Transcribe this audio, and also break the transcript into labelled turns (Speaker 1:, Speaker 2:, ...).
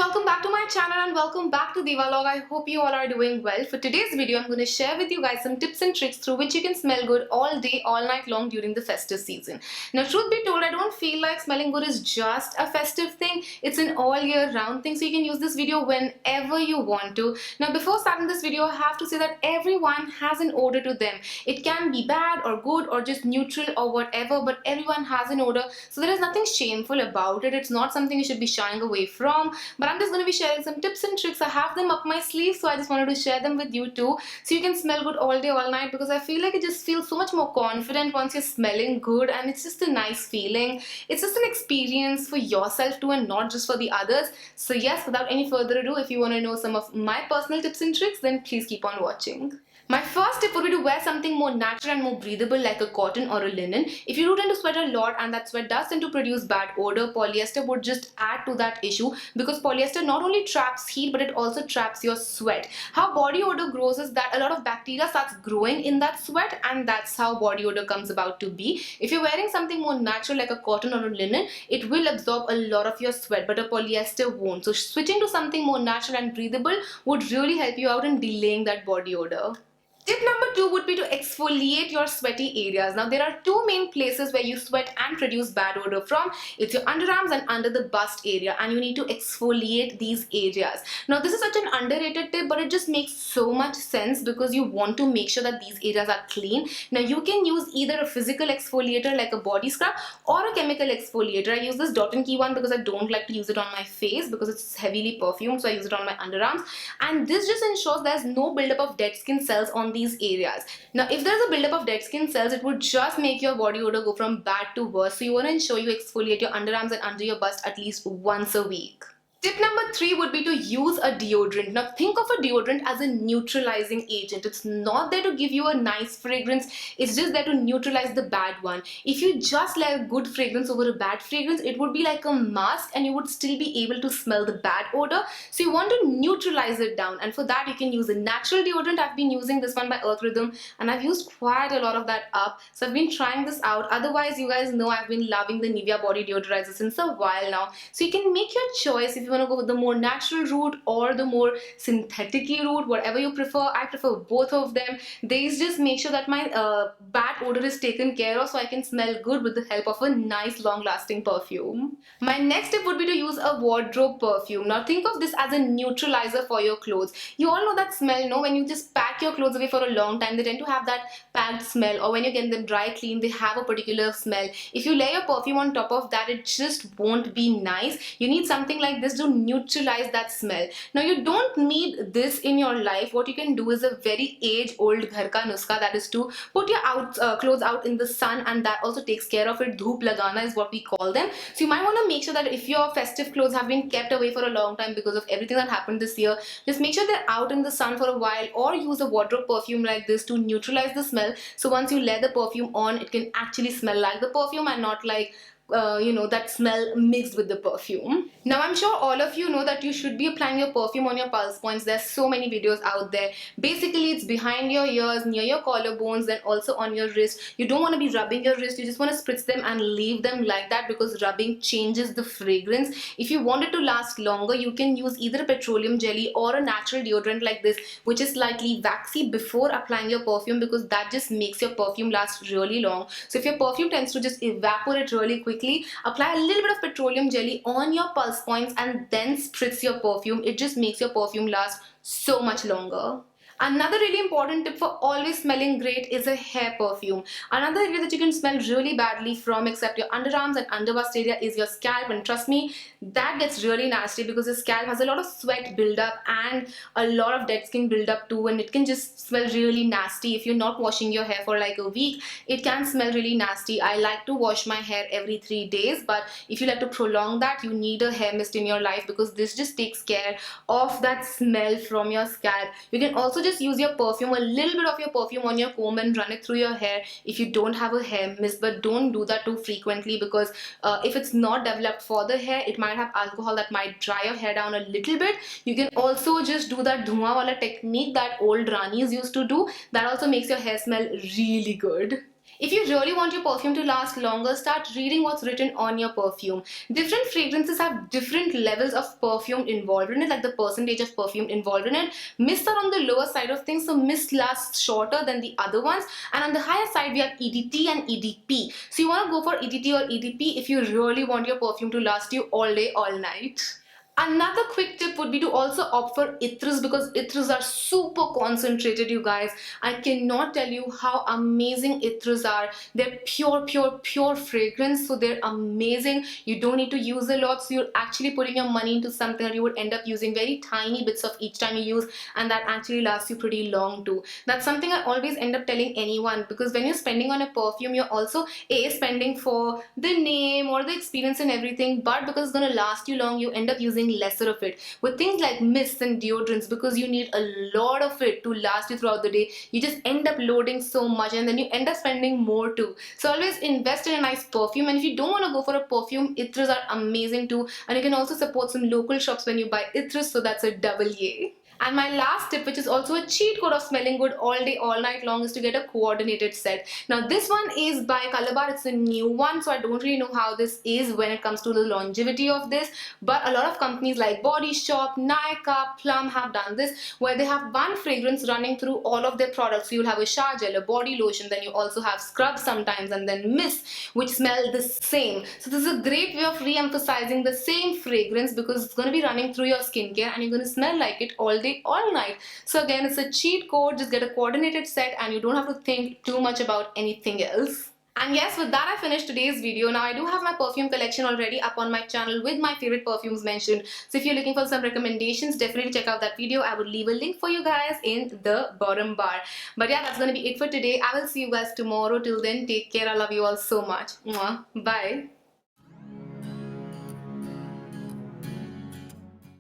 Speaker 1: welcome back to my channel and welcome back to Divalog. I hope you all are doing well. For today's video, I'm going to share with you guys some tips and tricks through which you can smell good all day, all night long during the festive season. Now, truth be told, I don't feel like smelling good is just a festive thing. It's an all year round thing, so you can use this video whenever you want to. Now, before starting this video, I have to say that everyone has an odor to them. It can be bad or good or just neutral or whatever, but everyone has an odor, so there is nothing shameful about it. It's not something you should be shying away from. But I'm just going to be sharing some tips and tricks. I have them up my sleeve, so I just wanted to share them with you too, so you can smell good all day, all night, because I feel like it just feels so much more confident once you're smelling good, and it's just a nice feeling. It's just an experience for yourself too and not just for the others. So yes, without any further ado, if you want to know some of my personal tips and tricks, then please keep on watching. My first tip would be to wear something more natural and more breathable like a cotton or a linen. If you do tend to sweat a lot and that sweat does tend to produce bad odor, polyester would just add to that issue, because polyester not only traps heat but it also traps your sweat. How body odor grows is that a lot of bacteria starts growing in that sweat, and that's how body odor comes about to be. If you're wearing something more natural like a cotton or a linen, it will absorb a lot of your sweat, but a polyester won't. So switching to something more natural and breathable would really help you out in delaying that body odor. Tip number 2 would be to exfoliate your sweaty areas. Now, there are two main places where you sweat and produce bad odor from. It's your underarms and under the bust area, and you need to exfoliate these areas. Now, this is such an underrated tip, but it just makes so much sense because you want to make sure that these areas are clean. Now, you can use either a physical exfoliator like a body scrub or a chemical exfoliator. I use this Dot & Key one because I don't like to use it on my face because it's heavily perfumed, so I use it on my underarms. And this just ensures there's no buildup of dead skin cells on these areas. Now, if there's a buildup of dead skin cells, it would just make your body odor go from bad to worse. So you want to ensure you exfoliate your underarms and under your bust at least once a week. Tip number 3 would be to use a deodorant. Now, think of a deodorant as a neutralizing agent. It's not there to give you a nice fragrance. It's just there to neutralize the bad one. If you just like good fragrance over a bad fragrance, it would be like a mask and you would still be able to smell the bad odor. So you want to neutralize it down. And for that, you can use a natural deodorant. I've been using this one by Earth Rhythm, and I've used quite a lot of that up. So I've been trying this out. Otherwise, you guys know I've been loving the Nivea body deodorizer since a while now. So you can make your choice if you want to go with the more natural route or the more synthetic-y route, whatever you prefer. I prefer both of them. These just make sure that my bad odor is taken care of, so I can smell good with the help of a nice long-lasting perfume. My next tip would be to use a wardrobe perfume. Now, think of this as a neutralizer for your clothes. You all know that smell, no? When you just pack your clothes away for a long time, they tend to have that packed smell, or when you get them dry clean, they have a particular smell. If you layer perfume on top of that, it just won't be nice. You need something like this to neutralize that smell. Now, you don't need this in your life. What you can do is a very age-old ghar ka nuska, that is to put your clothes out in the sun, and that also takes care of it. Dhoop lagana is what we call them. So you might want to make sure that if your festive clothes have been kept away for a long time because of everything that happened this year, just make sure they're out in the sun for a while, or use a wardrobe perfume like this to neutralize the smell. So once you layer the perfume on, it can actually smell like the perfume and not like that smell mixed with the perfume. Now, I'm sure all of you know that you should be applying your perfume on your pulse points. There's so many videos out there. Basically, it's behind your ears, near your collarbones, and also on your wrist. You don't want to be rubbing your wrist. You just want to spritz them and leave them like that, because rubbing changes the fragrance. If you want it to last longer, you can use either a petroleum jelly or a natural deodorant like this, which is slightly waxy before applying your perfume, because that just makes your perfume last really long. So if your perfume tends to just evaporate really quickly, apply a little bit of petroleum jelly on your pulse points and then spritz your perfume. It just makes your perfume last so much longer. Another really important tip for always smelling great is a hair perfume. Another area that you can smell really badly from, except your underarms and underbust area, is your scalp. And trust me, that gets really nasty because the scalp has a lot of sweat buildup and a lot of dead skin buildup too, and it can just smell really nasty. If you're not washing your hair for like a week, it can smell really nasty. I like to wash my hair every 3 days, but if you like to prolong that, you need a hair mist in your life, because this just takes care of that smell from your scalp. You can also just use your perfume, a little bit of your perfume on your comb, and run it through your hair if you don't have a hair mist. But don't do that too frequently, because if it's not developed for the hair, it might have alcohol that might dry your hair down a little bit. You can also just do that dhua wala technique that old ranis used to do. That also makes your hair smell really good. If you really want your perfume to last longer, start reading what's written on your perfume. Different fragrances have different levels of perfume involved in it, like the percentage of perfume involved in it. Mists are on the lower side of things, so mist lasts shorter than the other ones. And on the higher side, we have EDT and EDP. So you want to go for EDT or EDP if you really want your perfume to last you all day, all night. Another quick tip would be to also opt for ethers, because ethers are super concentrated, you guys. I cannot tell you how amazing ethers are. They're pure fragrance, so they're amazing. You don't need to use a lot, so you're actually putting your money into something that you would end up using very tiny bits of each time you use, and that actually lasts you pretty long too. That's something I always end up telling anyone, because when you're spending on a perfume, you're also spending for the name or the experience and everything, but because it's going to last you long, you end up using lesser of it. With things like mists and deodorants, because you need a lot of it to last you throughout the day, you just end up loading so much and then you end up spending more too. So always invest in a nice perfume, and if you don't want to go for a perfume, ethers are amazing too, and you can also support some local shops when you buy ethers, so that's a double yay. And my last tip, which is also a cheat code of smelling good all day, all night long, is to get a coordinated set. Now this one is by Colorbar. It's a new one, so I don't really know how this is when it comes to the longevity of this. But a lot of companies like Body Shop, Nykaa, Plum have done this, where they have one fragrance running through all of their products. So you'll have a shower gel, a body lotion, then you also have scrubs sometimes, and then mist, which smell the same. So this is a great way of re-emphasizing the same fragrance, because it's going to be running through your skincare and you're going to smell like it all day, all night. So again, it's a cheat code. Just get a coordinated set and you don't have to think too much about anything else. And yes, with that I finished today's video. Now I do have my perfume collection already up on my channel with my favorite perfumes mentioned. So if you're looking for some recommendations, definitely check out that video. I will leave a link for you guys in the bottom bar. But yeah, that's going to be it for today. I will see you guys tomorrow. Till then, take care. I love you all so much. Mwah. Bye.